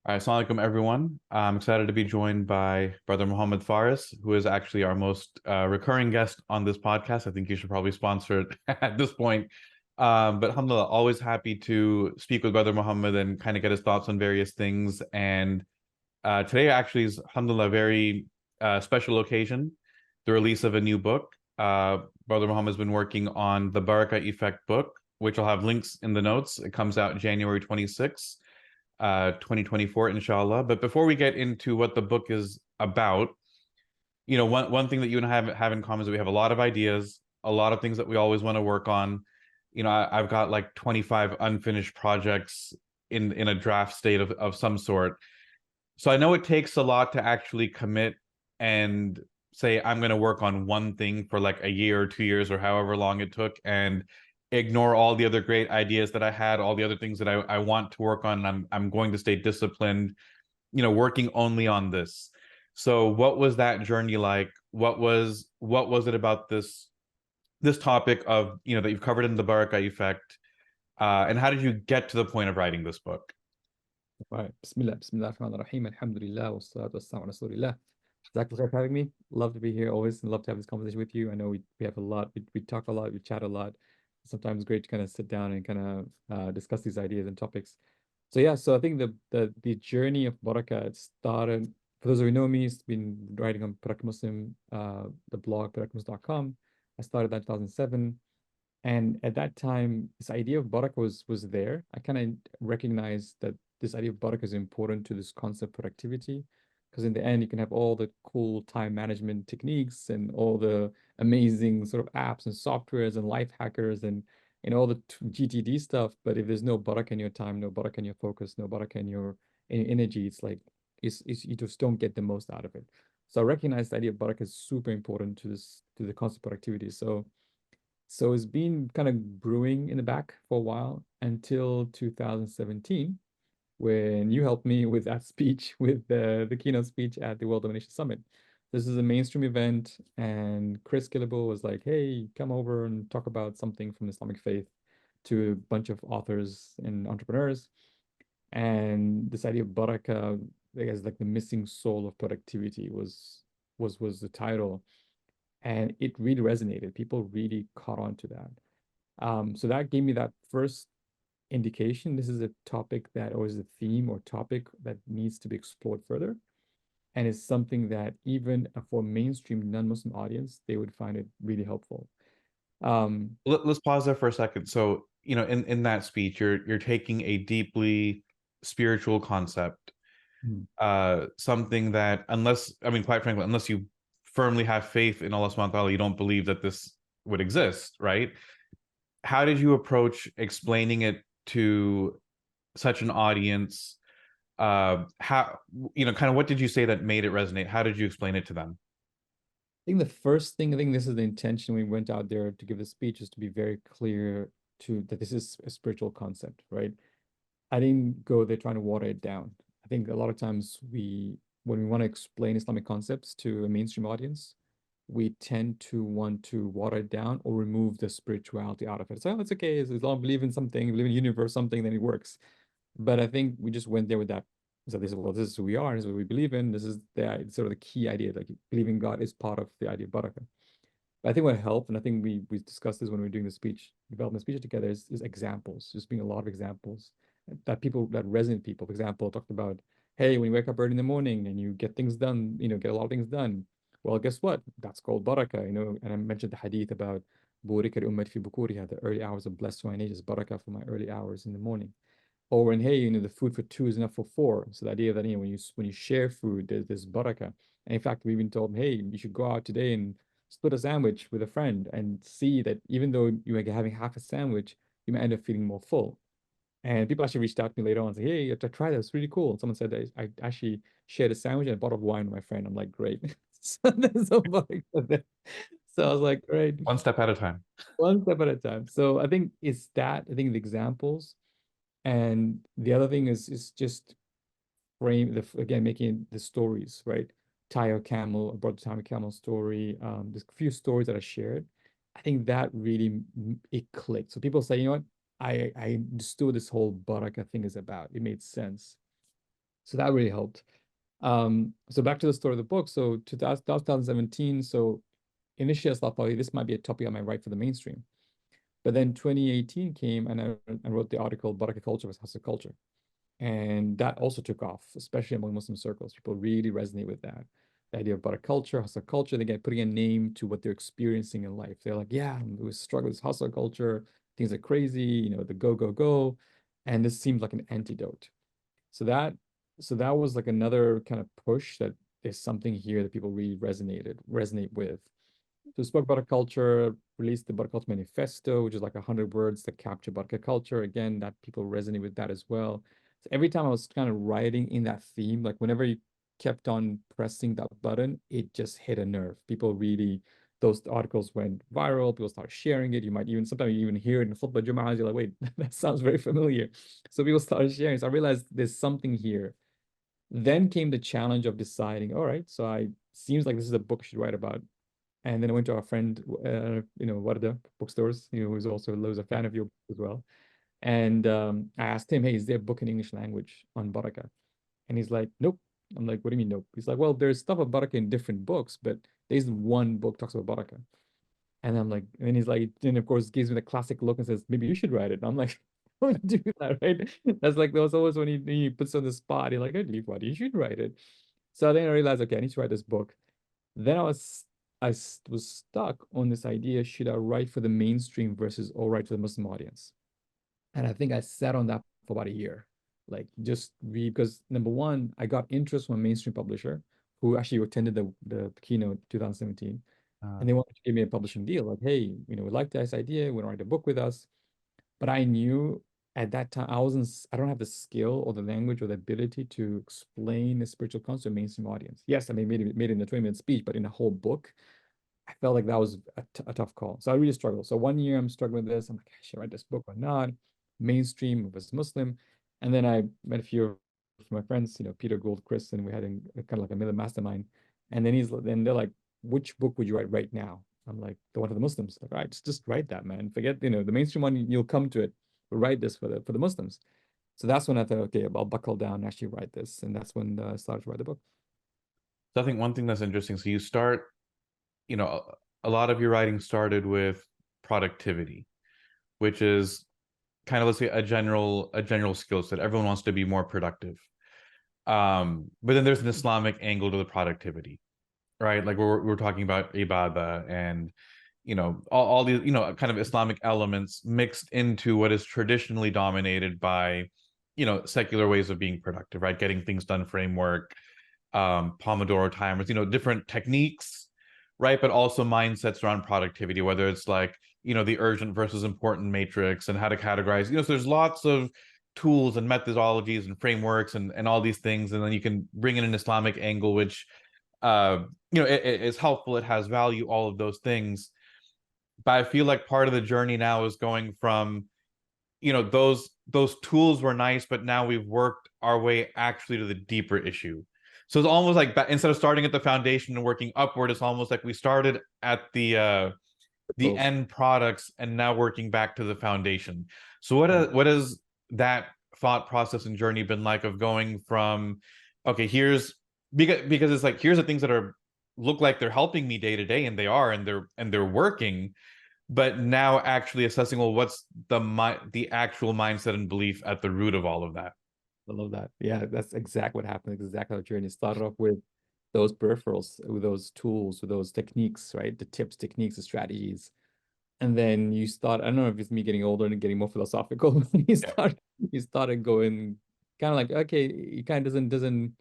All right, assalamu alaikum, everyone. I'm excited to be joined by Brother Mohammed Faris, who is actually our most recurring guest on this podcast. I think you should probably sponsor it at this point. But alhamdulillah, always happy to speak with Brother Mohammed and kind of get his thoughts on various things. And today actually is, alhamdulillah, a very special occasion, the release of a new book. Brother Mohammed has been working on the Barakah Effect book, which I'll have links in the notes. It comes out January 26th. 2024, inshallah. But before we get into what the book is about, one thing that you and I have in common is that we have a lot of ideas, a lot of things that we always want to work on. I've got like 25 unfinished projects in a draft state of some sort. So I know it takes a lot to actually commit and say, I'm going to work on one thing for like a year or 2 years or however long it took, and ignore all the other great ideas that I had, all the other things that I want to work on. I'm going to stay disciplined, working only on this. So what was that journey like? What was it about this topic of, that you've covered in the Baraka effect? And how did you get to the point of writing this book? Right. Bismillah ar-Rahman ar-Rahim. Alhamdulillah. Wassalatu wassalamu ala Rasulillah. Jazakallah for having me. Love to be here always and love to have this conversation with you. I know we have a lot, we talk a lot, we chat a lot. Sometimes great to kind of sit down and kind of discuss these ideas and topics. So yeah, so I think the journey of Barakah, it started, for those who know me, it's been writing on Barakah Muslim, the blog, barakahmuslim.com. I started that in 2007. And at that time, this idea of Barakah was there. I kind of recognized that this idea of Barakah is important to this concept of productivity, because in the end, you can have all the cool time management techniques and all the amazing sort of apps and softwares and life hackers and all the GTD stuff. But if there's no Barakah in your time, no Barakah in your focus, no Barakah in your energy, it's like you just don't get the most out of it. So I recognize the idea of Barakah is super important to the concept of productivity. So it's been kind of brewing in the back for a while until 2017, when you helped me with that speech, with the keynote speech at the World Domination Summit. This is a mainstream event, and Chris Killable was like, "Hey, come over and talk about something from the Islamic faith," to a bunch of authors and entrepreneurs. And this idea of Baraka, I guess, like the missing soul of productivity was the title, and it really resonated. People really caught on to that. So that gave me that first indication. This is a topic that, or is a theme or topic that needs to be explored further. And it's something that even for a mainstream non-Muslim audience, they would find it really helpful. Um, Let's pause there for a second. So, in that speech, you're taking a deeply spiritual concept, mm, something that, unless, I mean, quite frankly, unless you firmly have faith in Allah subhanahu wa ta'ala, you don't believe that this would exist, right? How did you approach explaining it to such an audience? How, kind of what did you say that made it resonate? How did you explain it to them? I think the first thing, I think this is the intention when we went out there to give the speech, is to be very clear to that this is a spiritual concept, right? I didn't go there trying to water it down. I think a lot of times when we want to explain Islamic concepts to a mainstream audience, we tend to want to water it down or remove the spirituality out of it. So, "Oh, it's okay. As long as I believe in something, believe in the universe, something, then it works." But I think we just went there with that. So they said, well, this is who we are, this is what we believe in. This is the sort of the key idea, like believing God is part of the idea of Barakah. But I think what helped, and I think we discussed this when we were doing the speech, development speech together, is examples, just being a lot of examples that people that resonate with people. For example, talked about, hey, when you wake up early in the morning and you get things done, get a lot of things done. Well, guess what? That's called Barakah, And I mentioned the hadith about Burika al-ummat fi bukuriha, the early hours of blessed for my age is Barakah for my early hours in the morning. Or when, hey, the food for two is enough for four. So the idea that when you share food, there's barakah. And in fact, we even told them, hey, you should go out today and split a sandwich with a friend and see that even though you might be having half a sandwich, you might end up feeling more full. And people actually reached out to me later on and say, hey, you have to try this. It's really cool. And someone said that I actually shared a sandwich and a bottle of wine with my friend. I'm like, great. So there's a barakah there. So I was like, great. One step at a time. One step at a time. So I think it's that. I think the examples. And the other thing is just frame again making the stories, right? Tire Camel, I brought the Tire Camel story. There's a few stories that I shared. I think that really it clicked. So people say, what? I understood this whole Baraka thing is about. It made sense. So that really helped. So back to the story of the book. So 2017, so initially I thought probably this might be a topic I might write for the mainstream. But then 2018 came and I wrote the article Baraka Culture versus Hustle Culture. And that also took off, especially among Muslim circles. People really resonate with that. The idea of Baraka culture, hustle culture, they get putting a name to what they're experiencing in life. They're like, yeah, we struggle with hustle culture, things are crazy, the go, go, go. And this seems like an antidote. So that so that was like another kind of push that there's something here that people really resonate with. So spoke about a culture, released the Baraka Culture Manifesto, which is like 100 words that capture Baraka culture. Again, that people resonate with that as well. So every time I was kind of writing in that theme, like whenever you kept on pressing that button, it just hit a nerve. People really, those articles went viral. People started sharing it. You might even sometimes you even hear it in khutbah Jum'ah. You're like, wait, that sounds very familiar. So people started sharing. So I realized there's something here. Then came the challenge of deciding, all right, so I seems like this is a book I should write about. And then I went to our friend, Warda bookstores, who's also was a fan of your book as well. And I asked him, hey, is there a book in English language on Baraka? And he's like, nope. I'm like, what do you mean, nope? He's like, well, there's stuff about Baraka in different books, but there's one book talks about Baraka. And I'm like, and he's like, and of course gives me the classic look and says, maybe you should write it. And I'm like, don't do that, right? That's like, that was always when he puts on the spot, you're like, hey, Leafwater, you should write it. So then I realized, okay, I need to write this book. Then I was stuck on this idea, should I write for the mainstream versus all right for the Muslim audience? And I think I sat on that for about a year. Like just read because number one, I got interest from a mainstream publisher who actually attended the keynote 2017. Uh, And they wanted to give me a publishing deal. Like, hey, we like this idea, we want to write a book with us. But I knew at that time I don't have the skill or the language or the ability to explain the spiritual concept to a mainstream audience. Yes, I mean made it in a 20-minute speech, but in a whole book, I felt like that was a tough call. So I really struggled. So one year I'm struggling with this. I'm like, I should write this book or not? Mainstream versus Muslim. And then I met a few of my friends, Peter Gould, Chris, and we had kind of like a middle mastermind. And then they're like, which book would you write right now? I'm like, the one for the Muslims. Like, all right, just write that, man. Forget, the mainstream one, you'll come to it. But write this for the Muslims. So that's when I thought, okay, I'll buckle down and actually write this. And that's when I started to write the book. so I think one thing that's interesting, so you start, a lot of your writing started with productivity, which is kind of, let's say, a general skill set. Everyone wants to be more productive. But then there's an Islamic angle to the productivity, right? Like we're talking about ibadah and all these kind of Islamic elements mixed into what is traditionally dominated by secular ways of being productive, right? Getting things done framework, Pomodoro timers, different techniques, right? But also mindsets around productivity, whether it's like the urgent versus important matrix and how to categorize. So there's lots of tools and methodologies and frameworks and all these things, and then you can bring in an Islamic angle, which it is helpful, it has value, all of those things. But I feel like part of the journey now is going from those tools were nice, but now we've worked our way actually to the deeper issue. So it's almost like instead of starting at the foundation and working upward, it's almost like we started at the Goals. end products and now working back to the foundation. So Yeah. what has that thought process and journey been like, of going from, okay, here's, because it's like, here's the things that are look like they're helping me day to day, and they are, and they're working, but now actually assessing, well, what's the actual mindset and belief at the root of all of that. I love that. Yeah, that's exactly what happened. Exactly how the journey started off with those peripherals, with those tools, with those techniques, right? The tips, techniques, the strategies. And then you start, I don't know if it's me getting older and getting more philosophical, but Yeah. you started going kind of like, okay, it kind of doesn't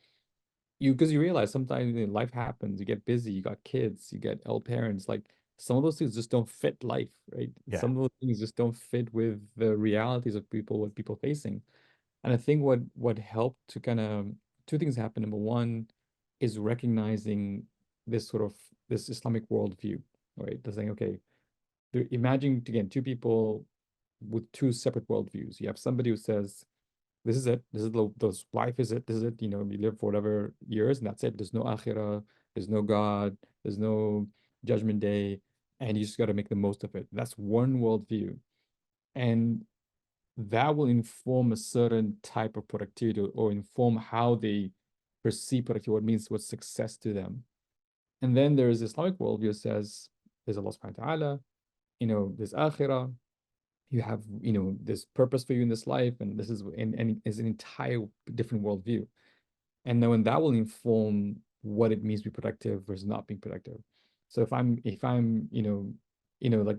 because you realize sometimes life happens, you get busy, you got kids, you get old parents, like some of those things just don't fit life, right? Yeah. Some of those things just don't fit with the realities of people, what people facing. And I think what helped to kind of two things happen. Number one is recognizing this sort of this Islamic worldview, right? They're saying, okay, imagine again two people with two separate worldviews. You have somebody who says, this is it, this is the life is it, this is it, we live for whatever years and that's it. There's no akhirah, there's no God, there's no judgment day, and you just got to make the most of it. That's one worldview. And that will inform a certain type of productivity or inform how they perceive productivity, what means what's success to them. And then there's Islamic worldview that says there's Allah subhanahu wa ta'ala, there's akhirah, you have, this purpose for you in this life, and this is and is an entire different worldview. And then that will inform what it means to be productive versus not being productive. So if I'm like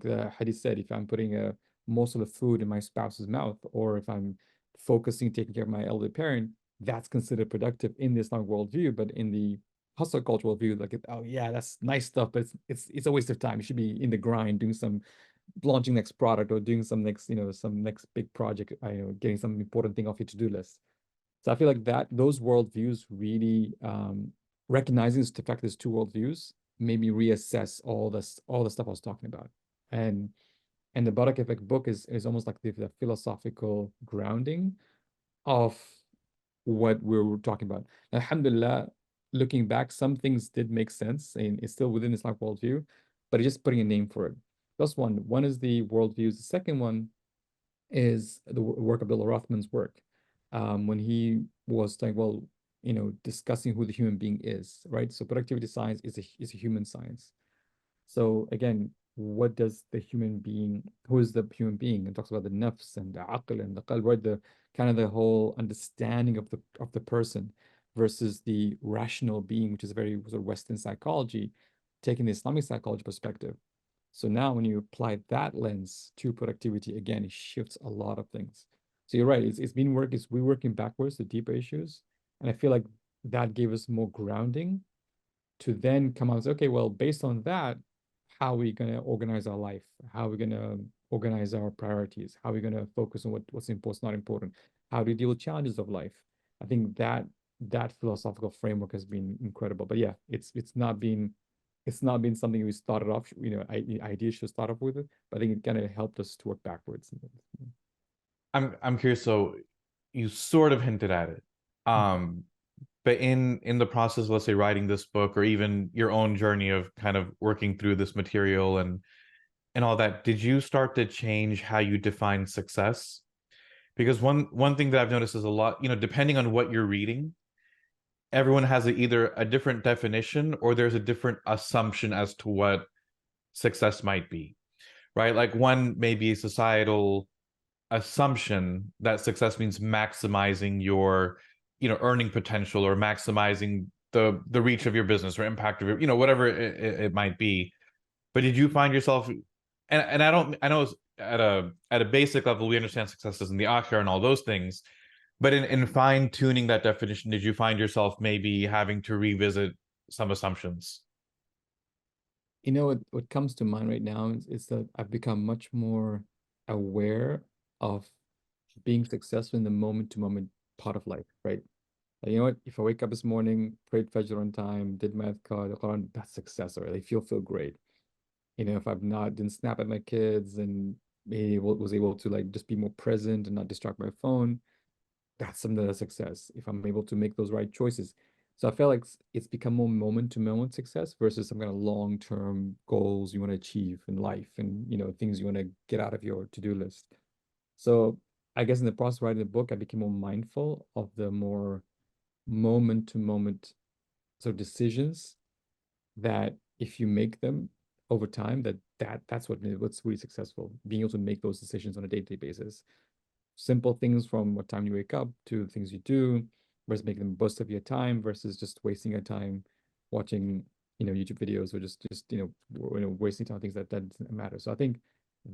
the hadith said, if I'm putting a morsel of food in my spouse's mouth, or if I'm focusing taking care of my elderly parent, that's considered productive in the Islamic worldview. But in the hustle cultural view, like, oh yeah, that's nice stuff, but it's a waste of time. You should be in the grind doing some launching next product or doing some next some next big project, getting some important thing off your to-do list. So I feel like that those worldviews really, recognizing the fact there's two worldviews made me reassess all the stuff I was talking about. And the Barakah Effect book is almost like the philosophical grounding of what we were talking about. Alhamdulillah, looking back, some things did make sense and it's still within Islamic worldview, but it's just putting a name for it. That's one. One is the worldviews. The second one is the work of Abdullah Rothman's work. When he was like, well, discussing who the human being is, right? So productivity science is a human science. So again, what does the human being, who is the human being? It talks about the nafs and the aql and the qalb, right? The kind of the whole understanding of the person versus the rational being, which is a very sort of Western psychology, taking the Islamic psychology perspective. So now when you apply that lens to productivity, again, it shifts a lot of things. So you're right, we're working backwards to deeper issues. And I feel like that gave us more grounding to then come out and say, okay, well, based on that, how are we going to organize our life? How are we going to organize our priorities? How are we going to focus on what's important, not important? How do you deal with challenges of life? I think that philosophical framework has been incredible. But yeah, it's not been something we started off, ideas should start off with it, but I think it kind of helped us to work backwards. I'm curious. So you sort of hinted at it, but in the process, let's say writing this book, or even your own journey of kind of working through this material and all that, did you start to change how you define success? Because one thing that I've noticed is a lot, depending on what you're reading, everyone has either a different definition or there's a different assumption as to what success might be, right? Like one may be a societal assumption that success means maximizing your earning potential, or maximizing the reach of your business or impact of your whatever it might be. But did you find yourself, and I know at a basic level we understand success is in the akhir and all those things, but in fine tuning that definition, did you find yourself maybe having to revisit some assumptions? What comes to mind right now is that I've become much more aware of being successful in the moment to moment part of life, right? Like, you know what? If I wake up this morning, prayed Fajr on time, did my adhkar, the Quran, that's success already. I feel great. If I've not didn't snap at my kids and was able to like just be more present and not distract my phone, that's something that's success. If I'm able to make those right choices. So I feel like it's become more moment to moment success versus some kind of long-term goals you want to achieve in life and things you want to get out of your to-do list. So I guess in the process of writing the book, I became more mindful of the more moment to moment sort of decisions that if you make them over time, that's what's really successful. Being able to make those decisions on a day-to-day basis. Simple things from what time you wake up to things you do, versus making the most of your time versus just wasting your time watching, YouTube videos, or just wasting time on things that doesn't matter. So I think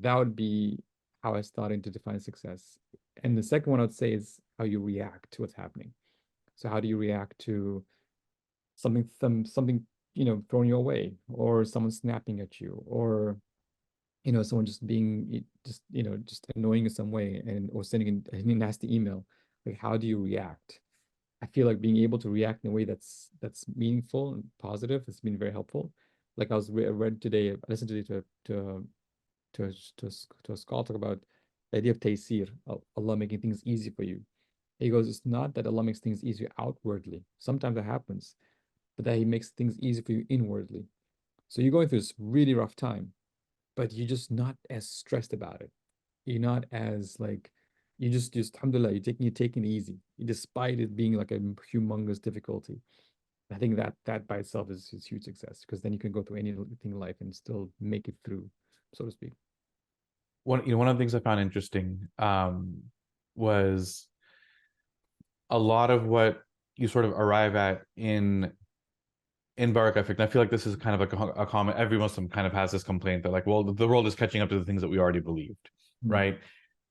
that would be how I started to define success. And the second one I'd say is how you react to what's happening. So how do you react to something thrown your way, or someone snapping at you, or someone just being just annoying in some way, or sending a nasty email? Like, how do you react? I feel like being able to react in a way that's meaningful and positive has been very helpful. Like I read today, I listened today to a scholar talk about the idea of taysir, Allah making things easy for you. He goes, it's not that Allah makes things easier outwardly. Sometimes that happens, but that He makes things easy for you inwardly. So you're going through this really rough time, but you're just not as stressed about it. You're not as like you just alhamdulillah, you're taking it easy, despite it being like a humongous difficulty. I think that by itself is huge success, because then you can go through anything in life and still make it through, so to speak. One of the things I found interesting was a lot of what you sort of arrive at in Barakah effect. And I feel like this is kind of like a common, every Muslim kind of has this complaint that like, well, the world is catching up to the things that we already believed, Mm. right?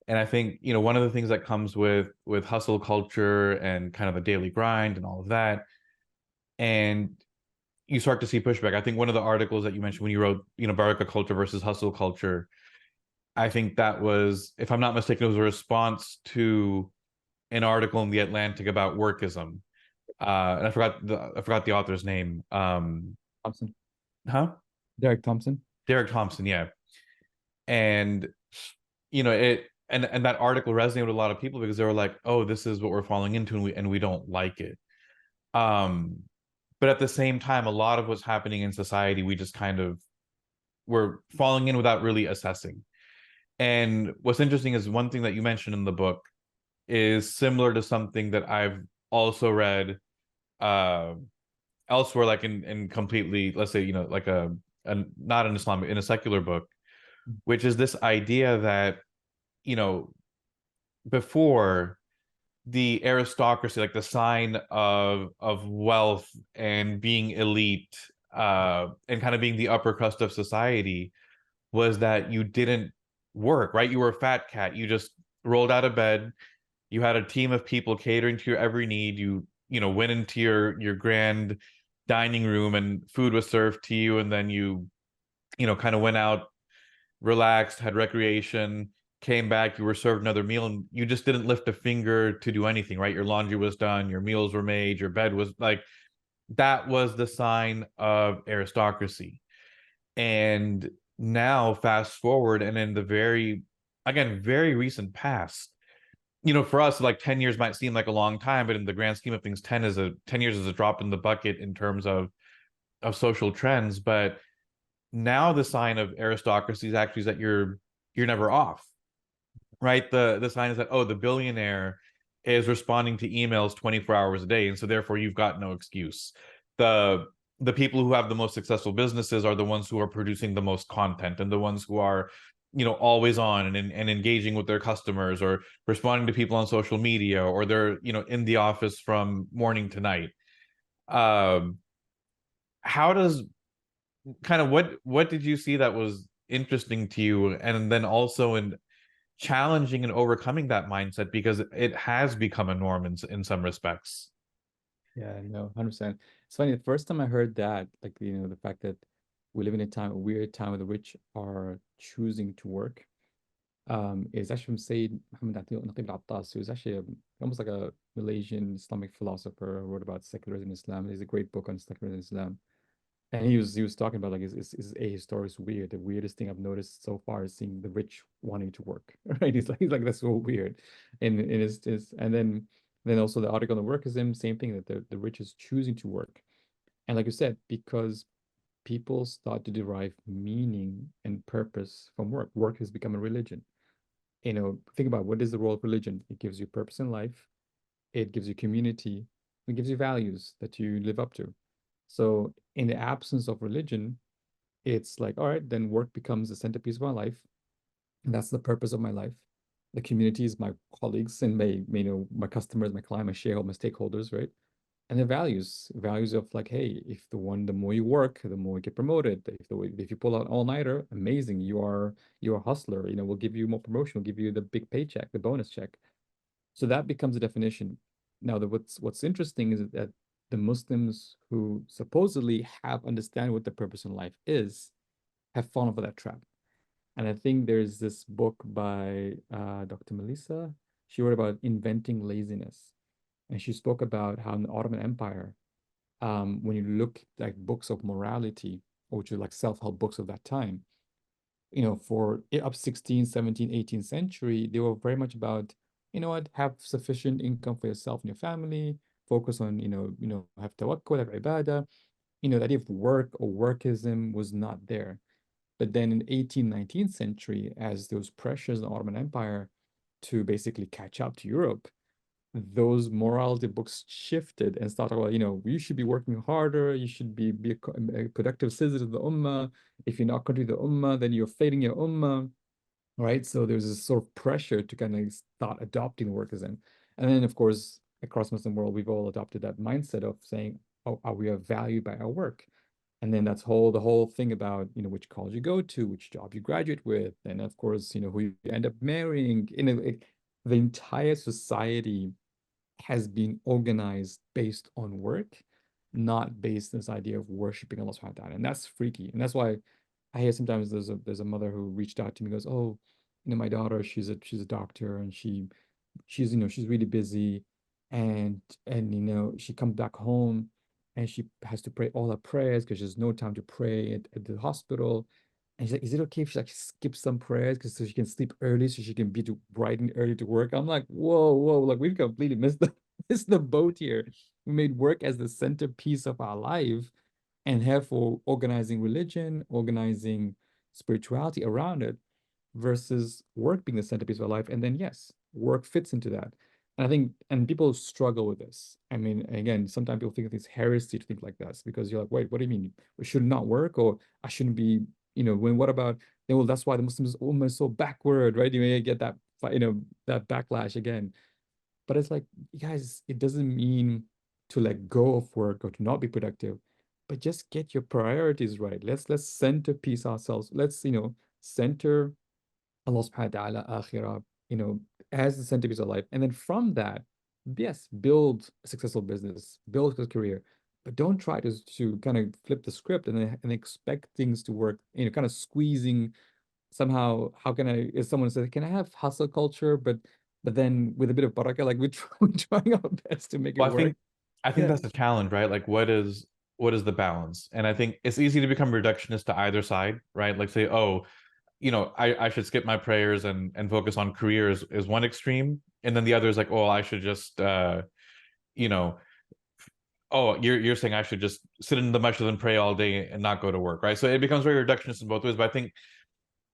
And I think, one of the things that comes with hustle culture and kind of a daily grind and all of that, and you start to see pushback. I think one of the articles that you mentioned when you wrote, Barakah culture versus hustle culture, I think that was, if I'm not mistaken, it was a response to an article in the Atlantic about workism. And I forgot the author's name. Thompson. Huh? Derek Thompson. Derek Thompson, yeah. And it and that article resonated with a lot of people because they were like, "Oh, this is what we're falling into, and we don't like it." Um, but at the same time, a lot of what's happening in society, we just kind of we're falling in without really assessing. And what's interesting is one thing that you mentioned in the book is similar to something that I've also read uh elsewhere, like in completely, let's say, like a not an Islamic, in a secular book, which is this idea that, you know, before, the aristocracy, like the sign of wealth and being elite, and kind of being the upper crust of society, was that you didn't work, right? You were a fat cat. You just rolled out of bed. You had a team of people catering to your every need. You went into your grand dining room and food was served to you, and then you kind of went out, relaxed, had recreation, came back, you were served another meal, and you just didn't lift a finger to do anything, right? Your laundry was done, your meals were made, your bed was like, that was the sign of aristocracy. And now, fast forward, and in the very recent past, for us, like 10 years might seem like a long time, but in the grand scheme of things, 10 years is a drop in the bucket in terms of social trends. But now the sign of aristocracy is actually that you're never off, right? The sign is that, oh, the billionaire is responding to emails 24 hours a day, and so therefore you've got no excuse. The people who have the most successful businesses are the ones who are producing the most content, and the ones who are, always on and engaging with their customers, or responding to people on social media, or they're, in the office from morning to night. um how does kind of what did you see that was interesting to you, and then also in challenging and overcoming that mindset, because it has become a norm in some respects. Yeah, no, 100%. It's funny, the first time I heard that, like, the fact that we live in a weird time where the rich are choosing to work, is actually from Sayyid Muhammad Naqib al-Attas, who's actually almost like a Malaysian Islamic philosopher who wrote about secularism in Islam. There's a great book on secularism in Islam. And he was talking about, like, is ahistoric is weird. The weirdest thing I've noticed so far is seeing the rich wanting to work. Right? He's like that's so weird. And it's and then also the article on the workism, same thing, that the rich is choosing to work. And like you said, because people start to derive meaning and purpose from work. Work has become a religion. Think about, what is the role of religion? It gives you purpose in life, it gives you community, it gives you values that you live up to. So in the absence of religion, it's like, all right, then work becomes the centerpiece of my life. And that's the purpose of my life. The community is my colleagues and my customers, my client, my shareholders, my stakeholders, right? And the values of, like, hey, if the more you work, the more you get promoted. If you pull out all-nighter, amazing. You're a hustler. We'll give you more promotion. We'll give you the big paycheck, the bonus check. So that becomes a definition. Now, what's interesting is that the Muslims who supposedly have understand what the purpose in life is have fallen for that trap. And I think there's this book by Dr. Melissa. She wrote about inventing laziness, and she spoke about how in the Ottoman Empire, when you look like books of morality, which are like self-help books of that time, for up 16th, 17th, 18th century, they were very much about, what, have sufficient income for yourself and your family, focus on, have tawakkul, have ibadah. The idea of work or workism was not there. But then in 18th, 19th century, as those pressures in the Ottoman Empire, to basically catch up to Europe, those morality books shifted and started about, you should be working harder, you should be a productive citizen of the ummah. If you're not contributing to the ummah, then you're failing your ummah, right? So there's this sort of pressure to kind of start adopting workism. And then, of course, across Muslim world, we've all adopted that mindset of saying, oh, are we valued by our work? And then that's the whole thing about, which college you go to, which job you graduate with, and of course, who you end up marrying. The entire society has been organized based on work, not based on this idea of worshiping Allah subhanahu wa ta'ala. And that's freaky. And that's why I hear sometimes there's a mother who reached out to me, goes, oh, my daughter, she's a doctor, and she's really busy, and she comes back home and she has to pray all her prayers because there's no time to pray at the hospital. And she's like, is it okay if she like skips some prayers because so she can sleep early so she can be bright and early to work? I'm like, whoa, like we've completely missed the missed the boat here. We made work as the centerpiece of our life, and therefore organizing religion, organizing spirituality around it, versus work being the centerpiece of our life. And then yes, work fits into that. And I think, and people struggle with this. I mean, again, sometimes people think it's heresy to think like this because you're like, wait, what do you mean? We should not work, or I shouldn't be, when what about, well, that's why the Muslims are almost so backward, right? You may get that, that backlash again. But it's like, guys, it doesn't mean to let go of work or to not be productive, but just get your priorities right. Let's centerpiece ourselves. Let's, center Allah subhanahu wa ta'ala, akhirah, as the centerpiece of life. And then from that, yes, build a successful business, build a career, but don't try to kind of flip the script and expect things to work, kind of squeezing somehow. How can I, if someone says, can I have hustle culture, but then with a bit of barakah, like we're trying our best to make it Well, work. I think Yeah. that's the challenge, right? Like what is the balance? And I think it's easy to become reductionist to either side, right? Like say, oh, I should skip my prayers and focus on careers is one extreme. And then the other is like, oh, I should just you know, oh, you're saying I should just sit in the masjid and pray all day and not go to work, right? So it becomes very reductionist in both ways. But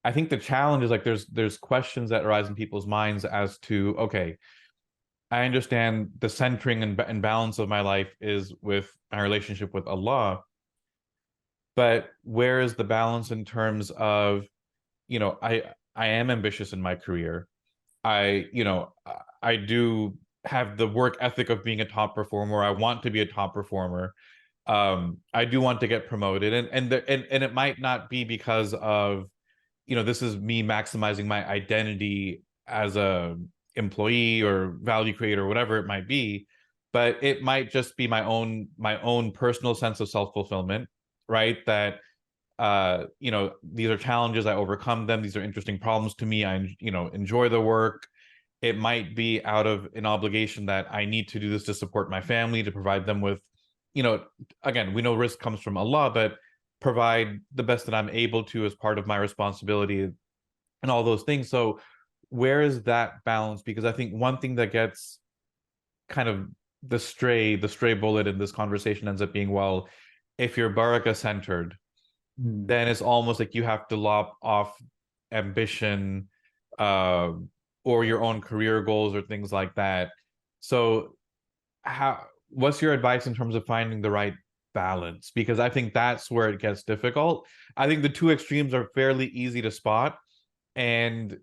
I think the challenge is like there's questions that arise in people's minds as to, okay, I understand the centering and balance of my life is with my relationship with Allah, but where is the balance in terms of, I am ambitious in my career. I do have the work ethic of being a top performer. I want to be a top performer. I do want to get promoted, and it might not be because of, this is me maximizing my identity as a employee or value creator or whatever it might be, but it might just be my own personal sense of self-fulfillment, right? That these are challenges, I overcome them, these are interesting problems to me, I enjoy the work. It might be out of an obligation that I need to do this to support my family, to provide them with, you know again, we know risk comes from Allah, but provide the best that I'm able to as part of my responsibility and all those things. So where is that balance? Because I think one thing that gets kind of the stray bullet in this conversation ends up being, well, if you're Baraka centered, Hmm. then it's almost like you have to lop off ambition, uh, or your own career goals or things like that. So what's your advice in terms of finding the right balance? Because I think that's where it gets difficult. I think the two extremes are fairly easy to spot, and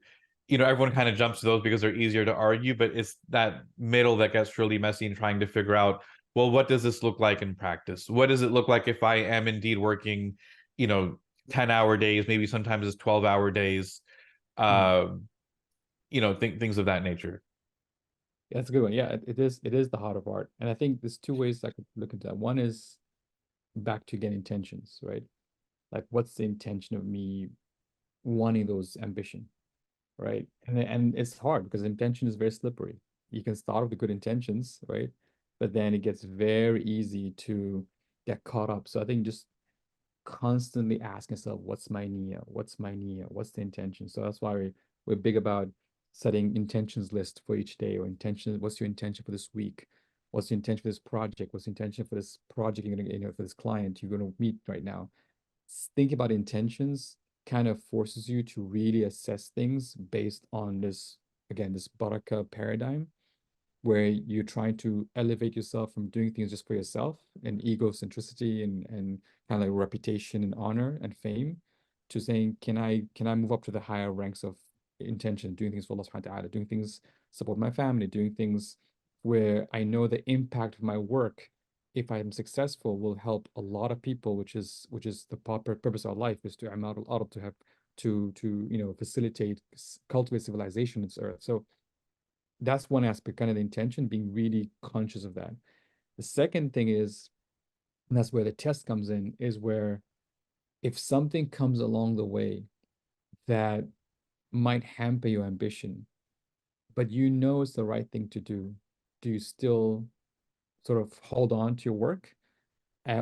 everyone kind of jumps to those because they're easier to argue, but it's that middle that gets really messy in trying to figure out, well, what does this look like in practice? What does it look like if I am indeed working, you know 10-hour days, maybe sometimes it's 12-hour days, Hmm. uh things of that nature. Yeah, that's a good one. Yeah, it is the heart of art. And I think there's two ways I could look into that. One is back to again intentions, right? Like what's the intention of me wanting those ambition, right? And it's hard because intention is very slippery. You can start with good intentions, right? But then it gets very easy to get caught up. So I think just constantly ask yourself, what's my niyyah? What's my niyyah? What's the intention? So that's why we're big about setting intentions list for each day, or intention. What's your intention for this week? What's your intention for this project? What's the intention for this project you're gonna, for this client you're gonna meet right now? Think about intentions kind of forces you to really assess things based on this again, this Baraka paradigm where you're trying to elevate yourself from doing things just for yourself and egocentricity and kind of like reputation and honor and fame to saying, can I move up to the higher ranks of intention, doing things for Allah subhanahu wa ta'ala, doing things support my family, doing things where I know the impact of my work, if I'm successful, will help a lot of people, which is the purpose of our life, is to amal al-ard, to have to facilitate, cultivate civilization on this earth. So that's one aspect, kind of the intention, being really conscious of that. The second thing is, and that's where the test comes in, is where if something comes along the way that might hamper your ambition, but you know it's the right thing to do you still sort of hold on to your work,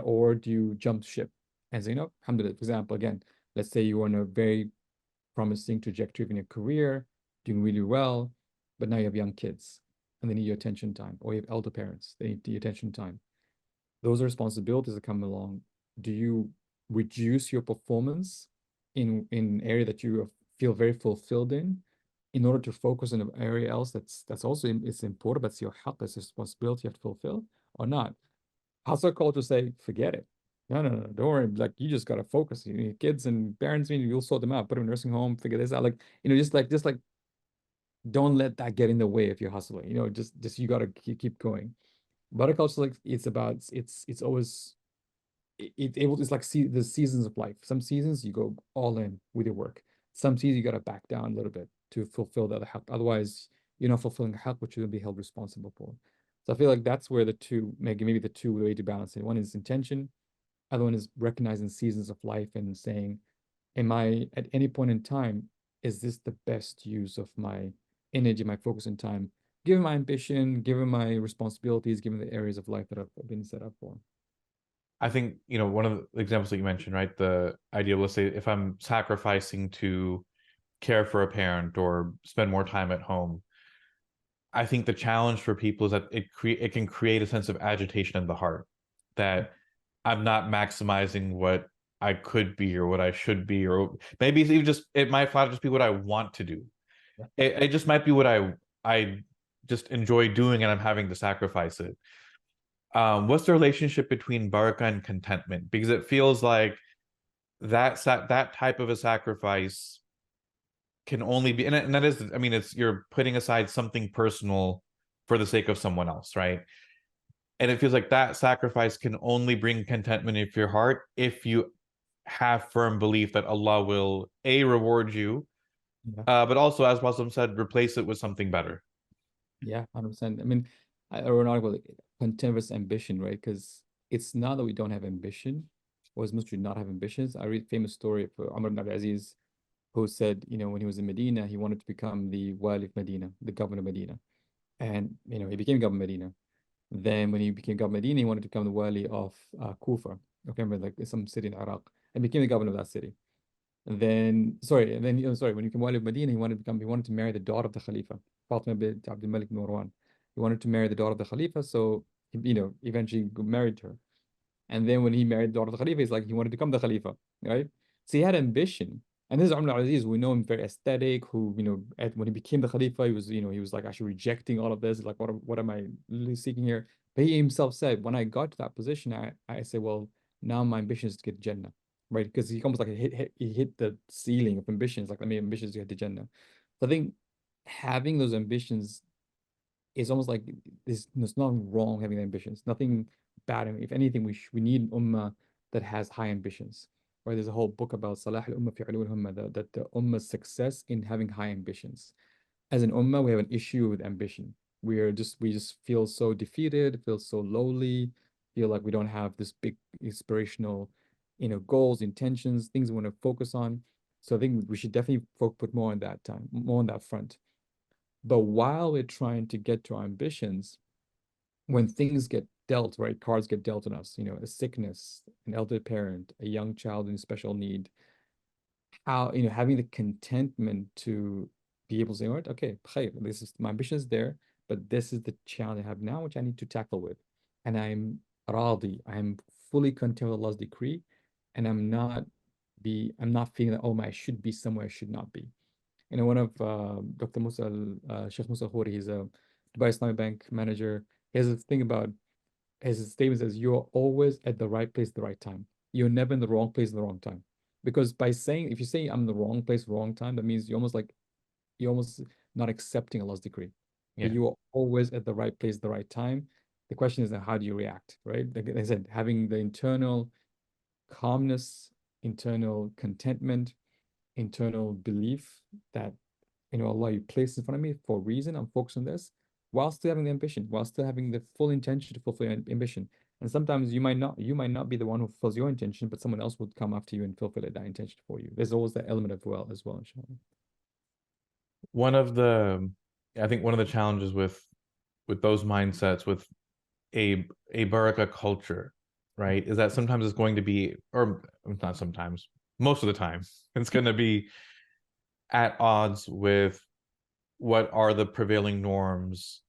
or do you jump ship and say, no, alhamdulillah? For example, again, let's say you're on a very promising trajectory in your career, doing really well, but now you have young kids and they need your attention time, or you have elder parents, they need the attention time. Those are responsibilities that come along. Do you reduce your performance in area that you feel very fulfilled in order to focus on an area else that's also it's important, but it's your help, it's a responsibility you have to fulfill, or not? Hustle culture say, forget it. No, no, no, don't worry. Like, you just gotta focus. Kids and parents, you'll sort them out. Put them in a nursing home. Figure this out. Like, just like, don't let that get in the way of your hustling. Just you gotta keep going. But culture, like, it's about it's always it's like the seasons of life. Some seasons you go all in with your work. Some seasons you gotta back down a little bit to fulfill the other help. Otherwise, you're not fulfilling the help which you'll be held responsible for. So I feel like that's where the two, maybe the two way to balance it. One is intention, other one is recognizing seasons of life and saying, am I at any point in time, is this the best use of my energy, my focus and time, given my ambition, given my responsibilities, given the areas of life that I've been set up for? I think, one of the examples that you mentioned, right? The idea, let's say if I'm sacrificing to care for a parent or spend more time at home, I think the challenge for people is that it can create a sense of agitation in the heart, that I'm not maximizing what I could be or what I should be, or maybe it's even just, it might flat just be what I want to do. Yeah. It just might be what I just enjoy doing, and I'm having to sacrifice it. What's the relationship between Baraka and contentment? Because it feels like that type of a sacrifice can only be, and that is, I mean, it's, you're putting aside something personal for the sake of someone else, right? And it feels like that sacrifice can only bring contentment in your heart if you have firm belief that Allah will reward you, Yeah. but also, as Muslim said, replace it with something better. Yeah, 100%. I mean, I wrote an article like content versus ambition, right? Because it's not that we don't have ambition, or as Muslims not have ambitions. I read a famous story of Umar ibn Abdul Aziz, who said, when he was in Medina, he wanted to become the Wali of Medina, the governor of Medina. And, he became governor of Medina. Then when he became governor of Medina, he wanted to become the Wali of Kufa. Okay, remember, like some city in Iraq, and became the governor of that city. And then, when he became Wali of Medina, he wanted to marry the daughter of the Khalifa, Fatima bint Abdul Malik bin Marwan. He wanted to marry the daughter of the Khalifa, so eventually married her. And then when he married the daughter of the Khalifa, he's like, he wanted to become the Khalifa, right? So he had ambition. And this is Umar al-Aziz, we know him very aesthetic, who, when he became the Khalifa, he was like actually rejecting all of this. Like, what am I really seeking here? But he himself said, when I got to that position, I said, well, now my ambition is to get Jannah, right? Because he almost like he hit the ceiling of ambitions. Like, I mean, ambitions to get to Jannah. So I think having those ambitions, it's almost like there's nothing wrong having ambitions, nothing bad. If anything, we need an ummah that has high ambitions. Right? There's a whole book about Salah al-Ummah fi ulul ummah, that the ummah's success in having high ambitions. As an ummah, we have an issue with ambition. We just feel so defeated, feel so lowly, feel like we don't have this big inspirational, goals, intentions, things we want to focus on. So I think we should definitely put more on that time, more on that front. But while we're trying to get to our ambitions, when things get dealt, right, cards get dealt on us, a sickness, an elderly parent, a young child in special need, how, having the contentment to be able to say, all right, okay, this is my ambition is there, but this is the challenge I have now, which I need to tackle with. And I'm fully content with Allah's decree, and I'm not feeling that, oh my, I should be somewhere I should not be. You know, one of Dr. Sheikh Musa Khoury, he's a Dubai Islamic Bank manager. He has a thing about his statement says you're always at the right place at the right time. You're never in the wrong place at the wrong time. Because by saying, if you say I'm in the wrong place, wrong time, that means you're almost not accepting Allah's decree. But Yeah. you are always at the right place at the right time. The question is, how do you react, right? Like I said, having the internal calmness, internal contentment, internal belief that, you know, Allah, you placed in front of me for a reason. I'm focused on this, while still having the ambition, while still having the full intention to fulfill your ambition. And sometimes you might not be the one who fulfills your intention, but someone else would come after you and fulfill that intention for you. There's always that element of well, inshallah. One of the, I think one of the challenges with those mindsets, with a Baraka culture, right, is that sometimes it's going to be, or not sometimes, most of the time, it's going to be at odds with what are the prevailing norms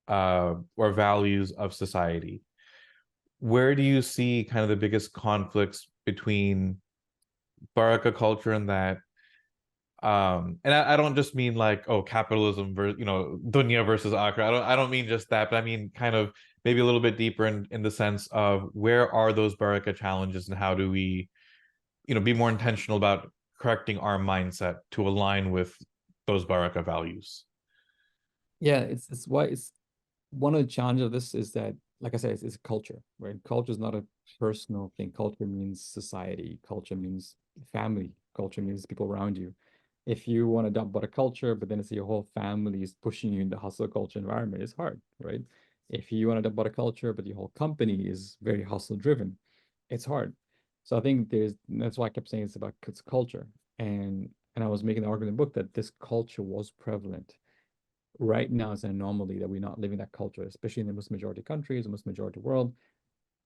or values of society. Where do you see kind of the biggest conflicts between Baraka culture and that? And I don't just mean like, oh, capitalism versus, dunya versus akhira. I don't mean just that, but I mean kind of maybe a little bit deeper in the sense of where are those Baraka challenges and how do we, be more intentional about correcting our mindset to align with those Baraka values. Yeah, it's why it's one of the challenges of this is that, like I said, it's a culture, right? Culture is not a personal thing. Culture means society. Culture means family. Culture means people around you. If you want to adopt about a culture, but then it's your whole family is pushing you in the hustle culture environment, it's hard, right? If you want to adopt about a culture, but your whole company is very hustle driven, it's hard. So I think that's why I kept saying it's culture. And I was making the argument in the book that this culture was prevalent. Right now it's an anomaly that we're not living that culture, especially in the Muslim majority countries, the Muslim majority world,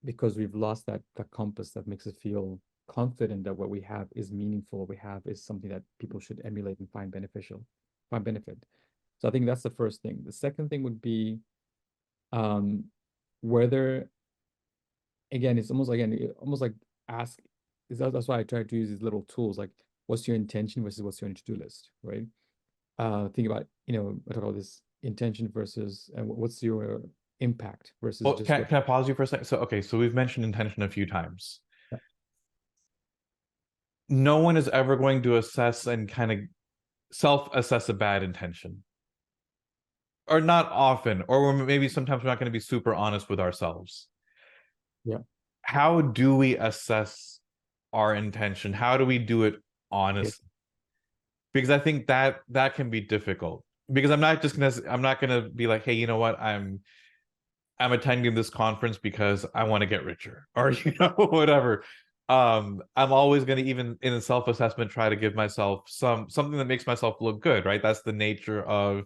because we've lost that compass that makes us feel confident that what we have is meaningful, what we have is something that people should emulate and find beneficial, find benefit. So I think that's the first thing. The second thing would be um, whether, again, it's almost like ask, that's why I try to use these little tools like what's your intention versus what's your to-do list, right? Think about, I talk about this intention versus and what's your impact versus Well, just can, what. can I pause you for a second? So, okay, so we've mentioned intention a few times. No one is ever going to assess and kind of self-assess a bad intention. Or not often, or maybe sometimes we're not going to be super honest with ourselves. Yeah. How do we assess our intention? How do we do it Yeah. honestly? Because I think that can be difficult. Because I'm not gonna be like, hey, you know what? I'm attending this conference because I want to get richer, or whatever. I'm always going to, even in a self-assessment, try to give myself something that makes myself look good, right? That's the nature of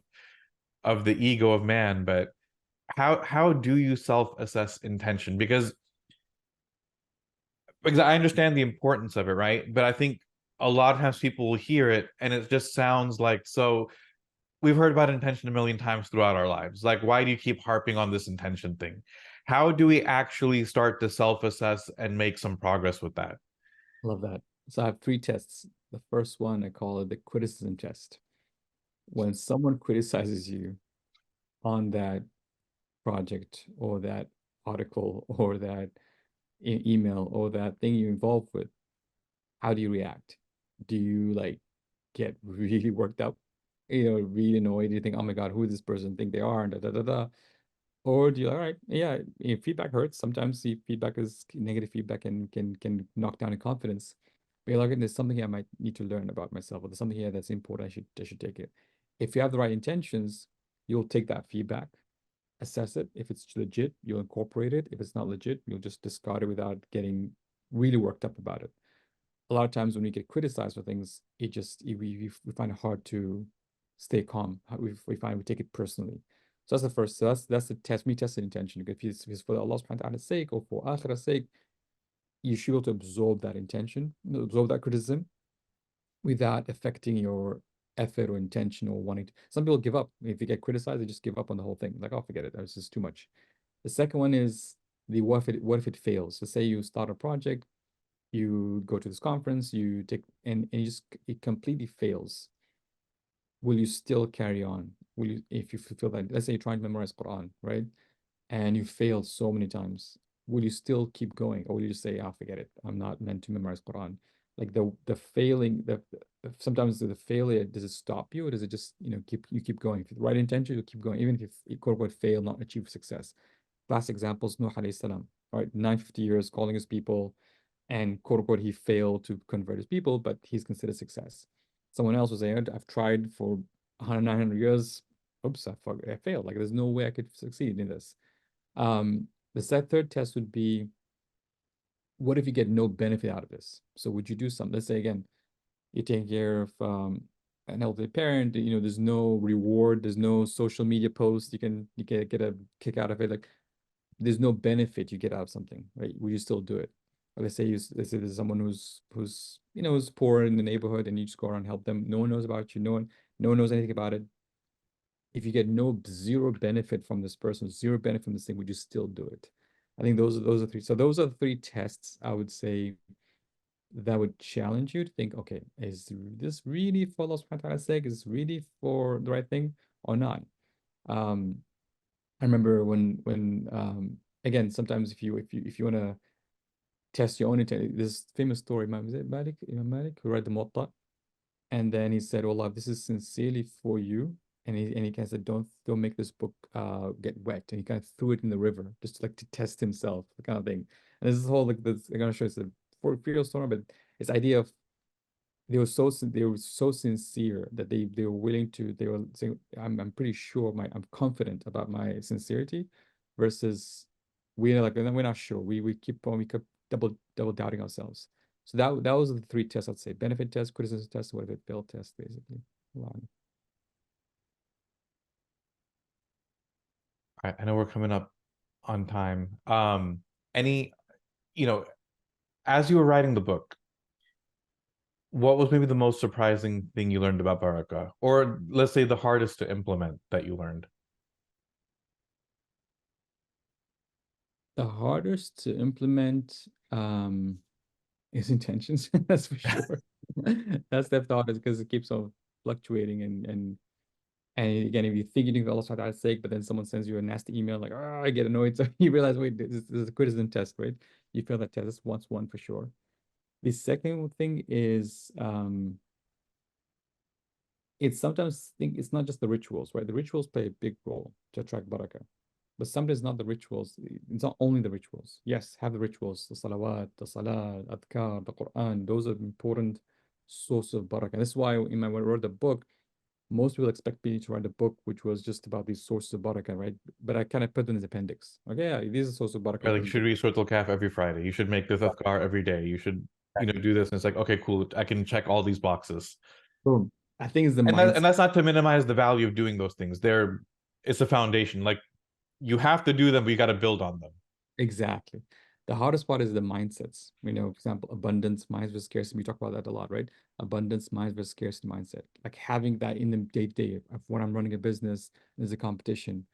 the ego of man. But how do you self-assess intention? Because I understand the importance of it, right? But I think a lot of times people will hear it and it just sounds like, so we've heard about intention a million times throughout our lives. Like, why do you keep harping on this intention thing? How do we actually start to self-assess and make some progress with that? Love that. So I have three tests. The first one, I call it the criticism test. When someone criticizes you on that project or that article or that email or that thing you're involved with, how do you react? Do you like get really worked up, really annoyed? Do you think, oh my God, who does this person think they are? And da da da da. Or do you, all right, yeah, feedback hurts. Sometimes the feedback is negative feedback and can knock down your confidence. But you're like, there's something here I might need to learn about myself, or there's something here that's important. I should take it. If you have the right intentions, you'll take that feedback, assess it. If it's legit, you'll incorporate it. If it's not legit, you'll just discard it without getting really worked up about it. A lot of times when we get criticized for things, we find it hard to stay calm. We find we take it personally. So that's the first. So that's the test. Me tested intention. If it's for Allah subhanahu wa ta'ala's sake or for akhirah's sake, you should be able to absorb that intention, absorb that criticism without affecting your effort or intention or wanting to. Some people give up. If you get criticized, they just give up on the whole thing. Like, oh, forget it. That's just too much. The second one is the what if it fails? So say you start a project, you go to this conference, you take and it completely fails. will you still carry on? Will you, if you feel that, let's say you're trying to memorize Quran, right? And you failed so many times, will you still keep going, or will you just say, "Ah, forget it. I'm not meant to memorize Quran." Like the failing, sometimes the failure, does it stop you, or does it just, keep going? If you have the right intention, you'll keep going, even if you quote unquote fail, not achieve success. Last examples, Nuh alayhi salam, right? 950 years calling his people, and quote unquote he failed to convert his people, but he's considered success. Someone else was saying, I've tried for 100, 900 years. Oops, I failed. Like there's no way I could succeed in this. The third test would be, what if you get no benefit out of this? So would you do something? Let's say again, you're taking care of an elderly parent, there's no reward, there's no social media post, you can get a kick out of it. Like there's no benefit you get out of something, right? Will you still do it? Or let's say there's someone who's poor in the neighborhood, and you just go around and help them. No one knows about you. No one knows anything about it. If you get zero benefit from this person, zero benefit from this thing, would you still do it? I think those are three. So those are the three tests I would say that would challenge you to think, okay, is this really for Allah subhanahu wa ta'ala's sake? Is this really for the right thing or not? Um, I remember when again, sometimes if you want to test your own intent, this famous story, Imam Malik, who read the Muwatta, and then he said, "Allah, this is sincerely for you." And he kind of said, "Don't make this book get wet." And he kind of threw it in the river, just like to test himself, the kind of thing. And this is whole like this. I'm gonna show you the real story, but this idea of they were so sincere that they were willing to, they were saying, I'm pretty sure, I'm confident about my sincerity, versus we're not sure, we kept double doubting ourselves. So that was the three tests, I'd say: benefit test, criticism test, what if it failed test, basically. Wow. I know we're coming up on time. Any, you know, as you were writing the book, what was maybe the most surprising thing you learned about Baraka? Or let's say the hardest to implement that you learned? The hardest to implement is intentions, that's for sure. That's the hardest, because it keeps on fluctuating, and again, if you think you're doing Allah subhanahu wa ta'ala's sake, but then someone sends you a nasty email like, "Oh, I get annoyed." So you realize, wait, this is a criticism test, right? You fail that test. That's one for sure. The second thing is, it's sometimes think it's not just the rituals, right? The rituals play a big role to attract barakah, but sometimes not the rituals. It's not only the rituals. Yes, have the rituals, the salawat, the salah, adhkar, the Quran. Those are important source of barakah. This is why when I wrote the book, most people expect me to write a book which was just about these sources of barakah, right? But I kind of put them as appendix. Okay, yeah, these are sources of barakah Or like from you the should book. read Surat Al-Kahf every Friday. You should make this afkar every day. You should, do this. And it's like, okay, cool. I can check all these boxes. Boom. I think it's the And mindset. that's not to minimize the value of doing those things. It's a foundation. Like you have to do them, but you got to build on them. Exactly. The hardest part is the mindsets. For example, abundance minds versus scarcity. We talk about that a lot, right? Abundance minds versus scarcity mindset. Like having that in the day-to-day of when I'm running a business, there's a competition,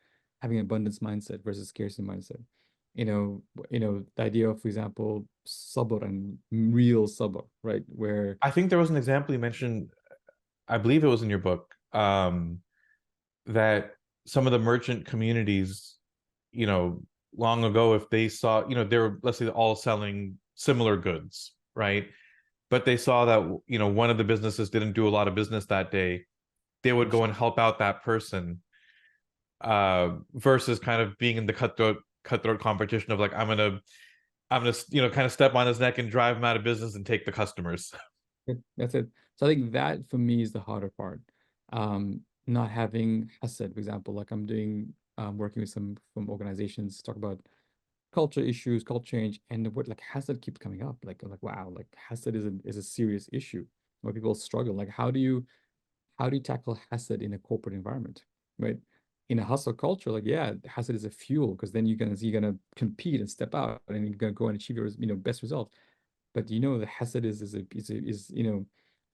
having an abundance mindset versus scarcity mindset. The idea of, for example, sabr and real sabr, right? Where I think there was an example you mentioned, I believe it was in your book, that some of the merchant communities, you know, long ago, if they saw, they were, let's say, all selling similar goods, right? But they saw that, one of the businesses didn't do a lot of business that day, they would go and help out that person, versus kind of being in the cutthroat competition of like, I'm gonna, kind of step on his neck and drive him out of business and take the customers. That's it. So I think that for me is the harder part. Not having hasad, for example, like I'm doing, working with some from organizations, talk about culture issues, culture change, and the word like hasad keeps coming up. Like wow, like hasad is a serious issue where people struggle. Like how do you tackle hasad in a corporate environment, right? In a hustle culture, like yeah, hasad is a fuel, because then you're gonna compete and step out, and you're gonna go and achieve your best result. But the hasad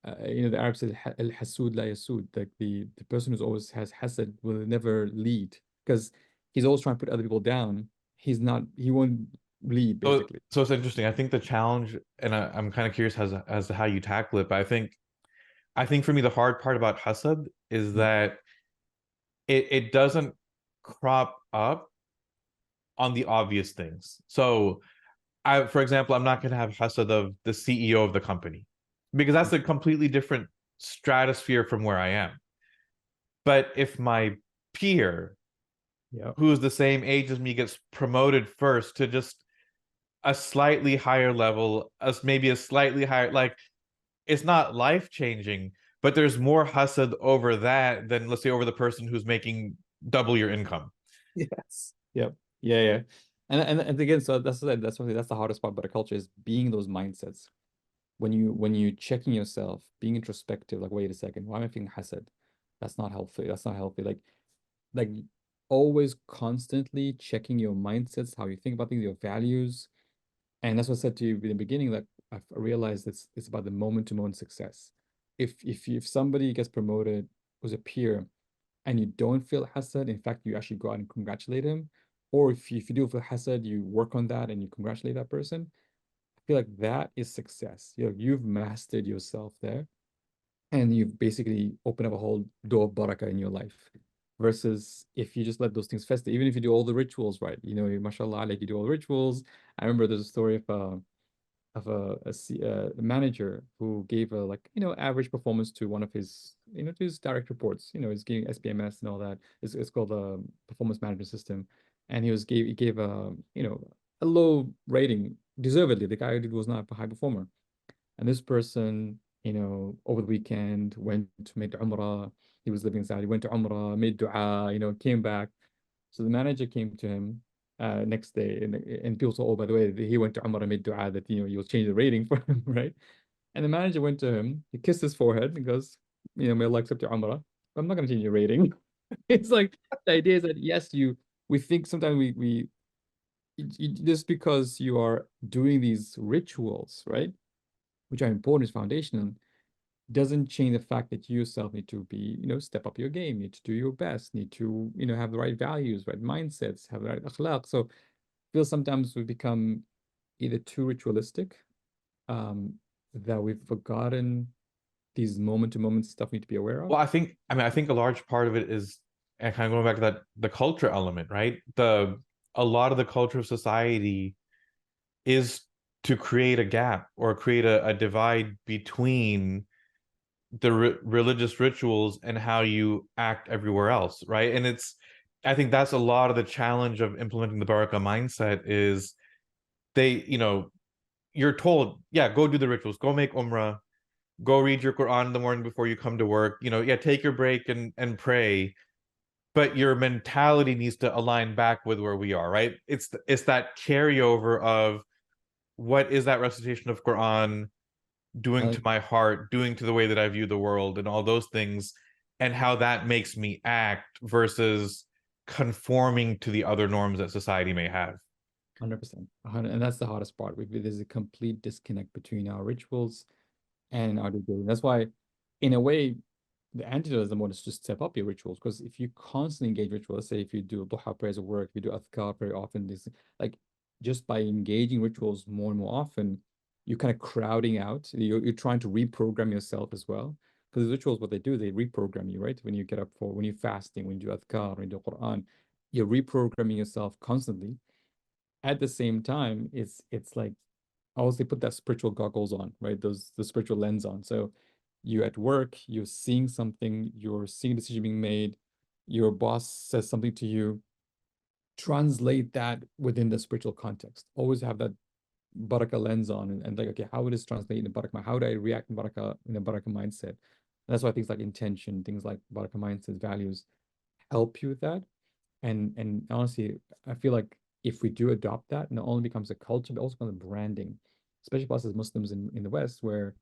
the Arab says al hasud la yasud, like the person who always has hasad will never lead, because he's always trying to put other people down. He won't lead, So, basically. so it's interesting. I think the challenge, and I'm kind of curious as to how you tackle it, but I think I think for me, the hard part about hasad is Mm. that it doesn't crop up on the obvious things. So for example, I'm not going to have hasad of the CEO of the company because that's a completely different stratosphere from where I am. But if my peer, Yeah. who's the same age as me, gets promoted first to just a slightly higher level, as maybe a slightly higher, like it's not life changing, but there's more hasad over that than, let's say, over the person who's making double your income. Yes. Yep. Yeah, yeah. And again, so that's the hardest part about the culture is being those mindsets. When you checking yourself, being introspective, like, wait a second, why am I feeling hasad? That's not healthy. That's not healthy. Like always constantly checking your mindsets, how you think about things, your values. And that's what I said to you in the beginning, like I've realized it's about the moment to moment success. If somebody gets promoted who's a peer and you don't feel hasad, in fact, you actually go out and congratulate him. Or if you do feel hasad, you work on that and you congratulate that person. I feel like that is success. You've mastered yourself there and you've basically opened up a whole door of Baraka in your life. Versus if you just let those things fester, even if you do all the rituals right, mashallah, like you do all the rituals. I remember there's a story of a manager who gave a average performance to one of his to his direct reports. He's giving SPMS and all that. It's called a performance management system, and he gave a low rating deservedly. The guy was not a high performer, and this person over the weekend went to made Umrah. He was living in Saudi. Went to Umrah, made dua. Came back. So the manager came to him next day, and people said, "Oh, by the way, he went to Umrah, made dua that you'll change the rating for him, right?" And the manager went to him, he kissed his forehead, and goes, "May Allah accept your Umrah. I'm not going to change your rating." It's like the idea is that yes, we think sometimes just because you are doing these rituals, right, which are important, is foundational, doesn't change the fact that you yourself need to be, step up your game, need to do your best, need to, have the right values, right mindsets, have the right akhlaq. So I feel sometimes we become either too ritualistic, um, that we've forgotten these moment to moment stuff we need to be aware of. Well, I think a large part of it is, and kind of going back to that, the culture element, right? A lot of the culture of society is to create a gap or create a divide between the religious rituals and how you act everywhere else, right? And I think that's a lot of the challenge of implementing the Baraka mindset is they, you're told, yeah, go do the rituals, go make Umrah, go read your Quran in the morning before you come to work, yeah, take your break and pray, but your mentality needs to align back with where we are, right? It's that carryover of what is that recitation of Quran doing Uh, to my heart, doing to the way that I view the world, and all those things, and how that makes me act versus conforming to the other norms that society may have. 100%. And that's the hardest part. There's a complete disconnect between our rituals and our daily. That's why, in a way, the antidote is the one is just step up your rituals. Because if you constantly engage rituals, let's say if you do duha prayers at work, if you do adhkar very often, this like just by engaging rituals more and more often, you're kind of crowding out. You're trying to reprogram yourself as well. Because the rituals, what they do, they reprogram you, right? When you get up when you're fasting, when you do adhkar, when you do Quran, you're reprogramming yourself constantly. At the same time, it's like obviously put that spiritual goggles on, right? Those the spiritual lens on. So you at work, you're seeing something, you're seeing a decision being made, your boss says something to you, translate that within the spiritual context. Always have that Baraka lens on and like, okay, how would this translate in the Baraka? How do I react in Baraka in a Baraka mindset? And that's why things like intention, things like Baraka mindset, values help you with that. And honestly, I feel like if we do adopt that, not only becomes a culture, but also becomes a branding, especially for us as Muslims in the West, where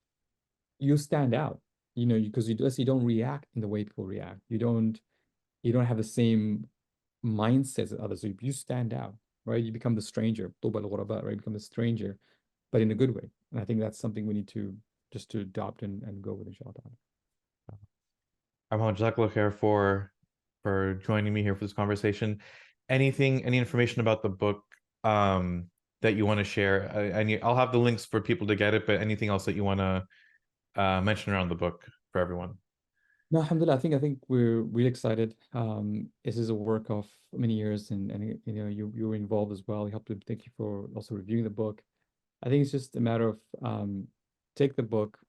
you stand out, because let's say you don't react in the way people react. You don't have the same mindsets as others. So you stand out, right? You become the stranger, right? You become the stranger, but in a good way. And I think that's something we need to just to adopt and go with, inshallah. I'm Jazakallah khair for joining me here for this conversation. Any information about the book that you want to share? I'll have the links for people to get it, but anything else that you want to mention around the book? for everyone? No, alhamdulillah, I think we're really excited. This is a work of many years, and you know, you were involved as well. You helped him. Thank you for also reviewing the book. I think it's just a matter of take the book,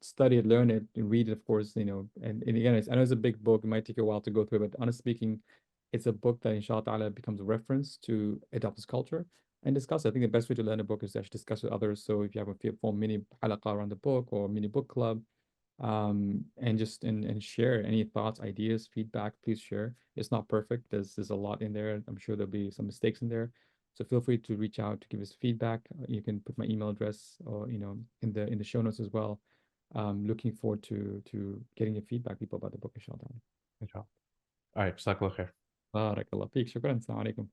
study it, learn it, and read it, of course, you know. And again, I know it's a big book. It might take you a while to go through, but honestly speaking, it's a book that inshallah ta'ala becomes a reference to adopt this culture and discuss it. I think the best way to learn a book is to actually discuss with others. So if you have a form mini halaqa around the book or mini book club, and just and share any thoughts, ideas, feedback, please share. It's not perfect. There's a lot in there. I'm sure there'll be some mistakes in there. So feel free to reach out to give us feedback. You can put my email address or you know in the show notes as well. Looking forward to getting your feedback, people, about the book, inshallah. Inshallah. All right, jazakallah khair. بارك الله فيك. شكرا. السلام عليكم.